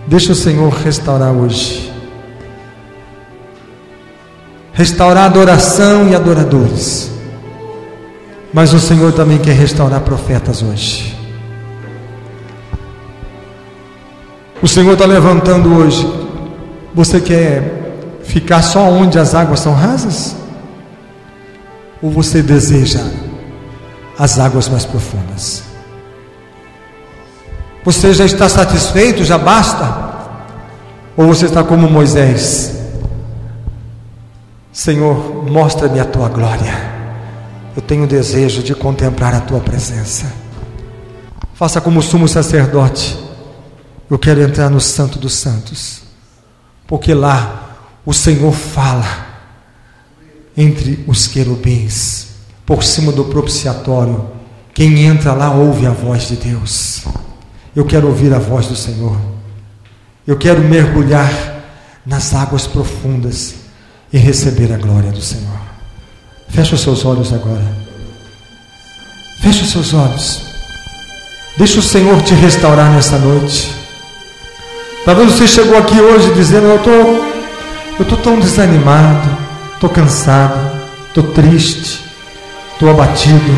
Deixa o Senhor restaurar hoje, restaurar a adoração e adoradores. Mas o Senhor também quer restaurar profetas hoje. O Senhor está levantando hoje. Você quer ficar só onde as águas são rasas? Ou você deseja as águas mais profundas? Você já está satisfeito? Já basta? Ou você está como Moisés: Senhor, mostra-me a tua glória, eu tenho desejo de contemplar a tua presença. Faça como o sumo sacerdote: eu quero entrar no Santo dos Santos, porque lá o Senhor fala entre os querubins, por cima do propiciatório. Quem entra lá ouve a voz de Deus. Eu quero ouvir a voz do Senhor. Eu quero mergulhar nas águas profundas e receber a glória do Senhor. Feche os seus olhos agora. Feche os seus olhos. Deixa o Senhor te restaurar nessa noite. Talvez você chegou aqui hoje dizendo: eu estou tão desanimado, estou cansado, estou triste, estou abatido.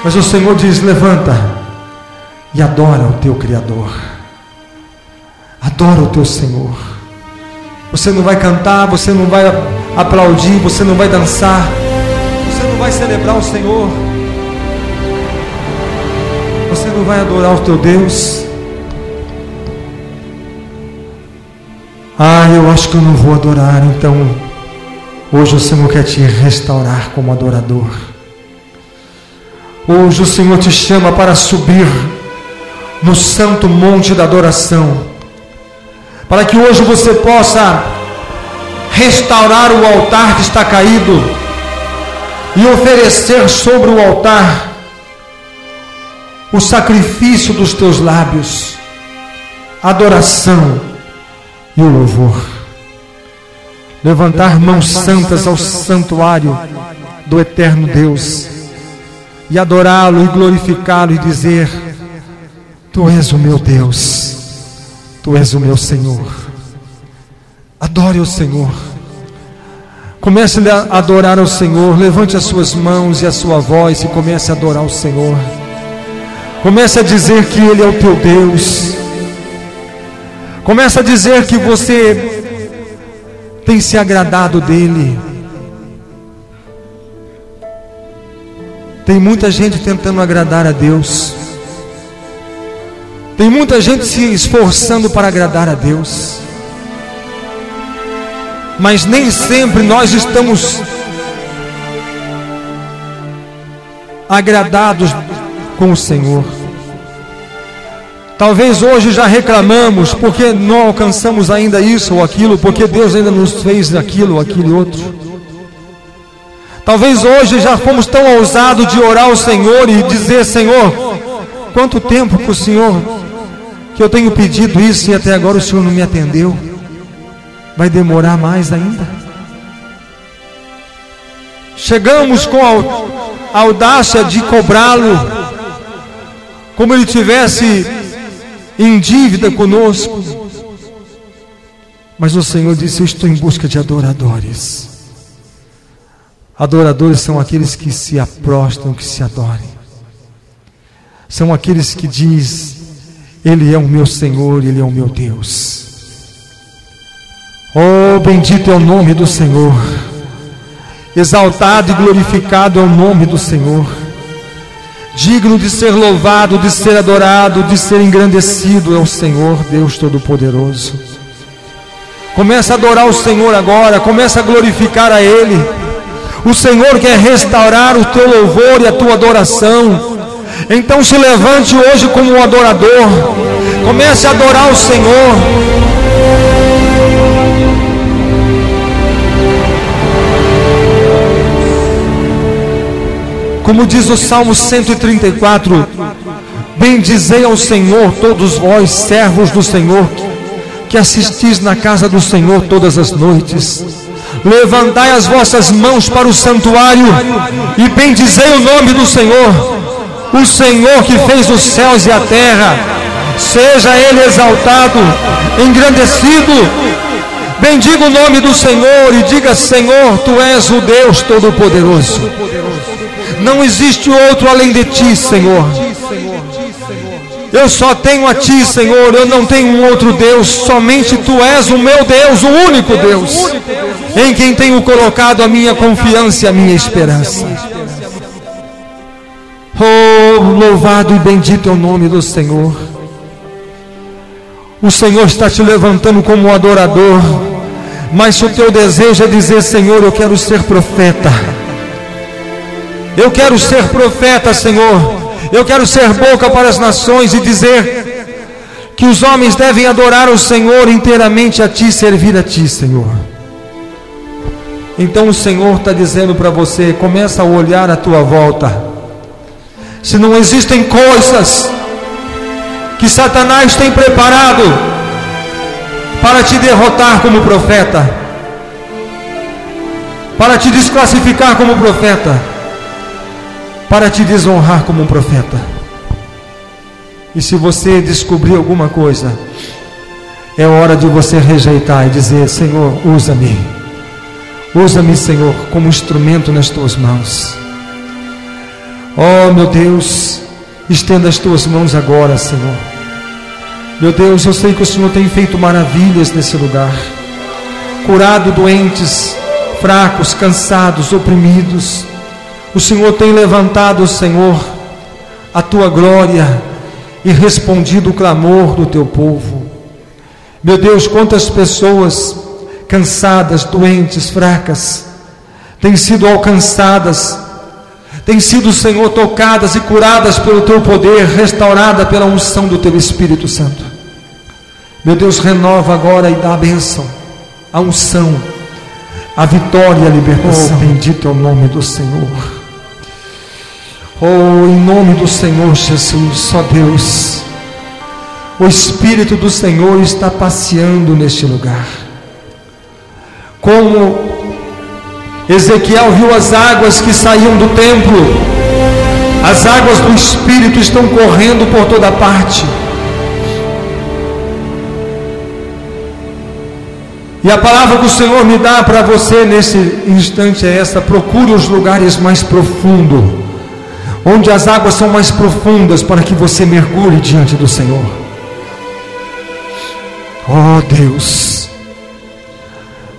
Mas o Senhor diz: levanta e adora o teu Criador. Adora o teu Senhor. Você não vai cantar, você não vai aplaudir, você não vai dançar, você não vai celebrar o Senhor, você não vai adorar o teu Deus. Eu acho que eu não vou adorar. Então hoje o Senhor quer te restaurar como adorador. Hoje o Senhor te chama para subir no santo monte da adoração, para que hoje você possa restaurar o altar que está caído e oferecer sobre o altar o sacrifício dos teus lábios, adoração e o louvor. Levantar mãos santas ao santuário do eterno Deus e adorá-lo e glorificá-lo e dizer: Tu és o meu Deus, Tu és o meu Senhor. Adore o Senhor. Comece a adorar ao Senhor. Levante as suas mãos e a sua voz e comece a adorar o Senhor. Comece a dizer que Ele é o teu Deus. Comece a dizer que você tem se agradado dEle. Tem muita gente tentando agradar a Deus. Tem muita gente se esforçando para agradar a Deus. Mas nem sempre nós estamos agradados com o Senhor. Talvez hoje já reclamamos porque não alcançamos ainda isso ou aquilo, porque Deus ainda nos fez aquilo ou aquele outro. Talvez hoje já fomos tão ousados de orar ao Senhor e dizer: Senhor, quanto tempo que o Senhor, que eu tenho pedido isso e até agora o Senhor não me atendeu? Vai demorar mais ainda? Chegamos com a audácia de cobrá-lo, como ele tivesse em dívida conosco. Mas o Senhor disse: eu estou em busca de adoradores. Adoradores são aqueles que se aprostam, que se adorem. São aqueles que diz: Ele é o meu Senhor, Ele é o meu Deus. Oh, bendito é o nome do Senhor. Exaltado e glorificado é o nome do Senhor. Digno de ser louvado, de ser adorado, de ser engrandecido é o Senhor, Deus Todo-Poderoso. Começa a adorar o Senhor agora, começa a glorificar a Ele. O Senhor quer restaurar o teu louvor e a tua adoração. Então se levante hoje como um adorador. Comece a adorar o Senhor. Como diz o Salmo 134: bendizei ao Senhor todos vós, servos do Senhor, que assistis na casa do Senhor todas as noites. Levantai as vossas mãos para o santuário e bendizei o nome do Senhor. O Senhor que fez os céus e a terra, seja Ele exaltado, engrandecido. Bendiga o nome do Senhor e diga: Senhor, Tu és o Deus Todo-Poderoso. Não existe outro além de Ti, Senhor. Eu só tenho a Ti, Senhor. Eu não tenho um outro Deus. Somente Tu és o meu Deus, o único Deus, em quem tenho colocado a minha confiança e a minha esperança. Oh, louvado e bendito é o nome do Senhor. O Senhor está te levantando como um adorador. Mas se o teu desejo é dizer: Senhor, eu quero ser profeta, eu quero ser profeta, Senhor, eu quero ser boca para as nações e dizer que os homens devem adorar o Senhor inteiramente a Ti, servir a Ti, Senhor. Então o Senhor está dizendo para você: começa a olhar à tua volta. Se não existem coisas que Satanás tem preparado para te derrotar como profeta, para te desclassificar como profeta, para te desonrar como um profeta. E se você descobrir alguma coisa, é hora de você rejeitar e dizer: Senhor, usa-me. Usa-me, Senhor, como instrumento nas Tuas mãos. Oh, meu Deus, estenda as Tuas mãos agora, Senhor. Meu Deus, eu sei que o Senhor tem feito maravilhas nesse lugar. Curado doentes, fracos, cansados, oprimidos. O Senhor tem levantado, Senhor, a Tua glória e respondido o clamor do Teu povo. Meu Deus, quantas pessoas cansadas, doentes, fracas, têm sido alcançadas, têm sido, Senhor, tocadas e curadas pelo Teu poder, restauradas pela unção do Teu Espírito Santo. Meu Deus, renova agora e dá a bênção, a unção, a vitória e a libertação. Oh, bendito é o nome do Senhor. Oh, em nome do Senhor Jesus, ó Deus, o Espírito do Senhor está passeando neste lugar. Como Ezequiel viu as águas que saíam do templo, as águas do Espírito estão correndo por toda parte. E a palavra que o Senhor me dá para você nesse instante é esta: procure os lugares mais profundos, onde as águas são mais profundas, para que você mergulhe diante do Senhor. Oh Deus,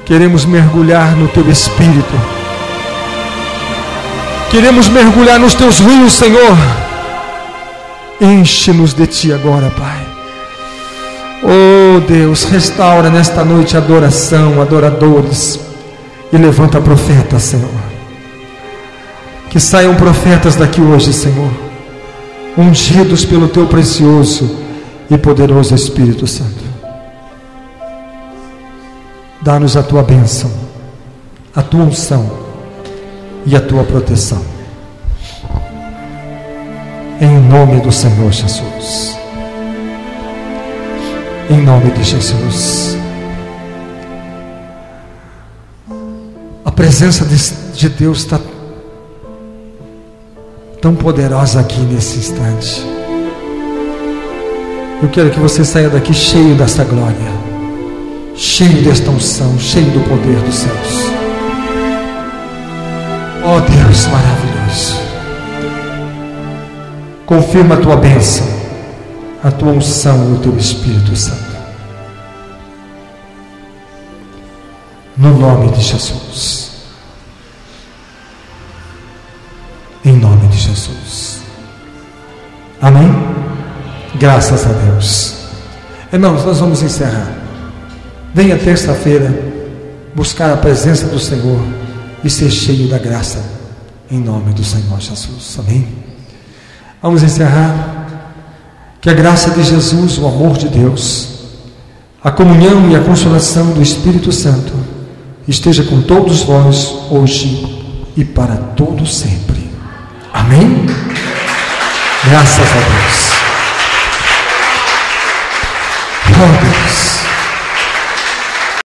queremos mergulhar no Teu Espírito, queremos mergulhar nos Teus rios, Senhor. Enche-nos de Ti agora, Pai. Oh Deus, restaura nesta noite a adoração, adoradores, e levanta profetas, Senhor. Que saiam profetas daqui hoje, Senhor, ungidos pelo Teu precioso e poderoso Espírito Santo. Dá-nos a Tua bênção, a Tua unção e a Tua proteção. Em nome do Senhor Jesus. Em nome de Jesus. A presença de Deus está tão poderosa aqui nesse instante. Eu quero que você saia daqui cheio dessa glória, cheio desta unção, cheio do poder dos céus. Oh Deus maravilhoso, confirma a Tua bênção, a Tua unção e o Teu Espírito Santo, no nome de Jesus, em nome de Jesus, amém? Graças a Deus. Irmãos, nós vamos encerrar. Venha terça-feira buscar a presença do Senhor e ser cheio da graça, em nome do Senhor Jesus, amém? Vamos encerrar. Que a graça de Jesus, o amor de Deus, a comunhão e a consolação do Espírito Santo esteja com todos vós hoje e para todo sempre. Amém? Graças a Deus.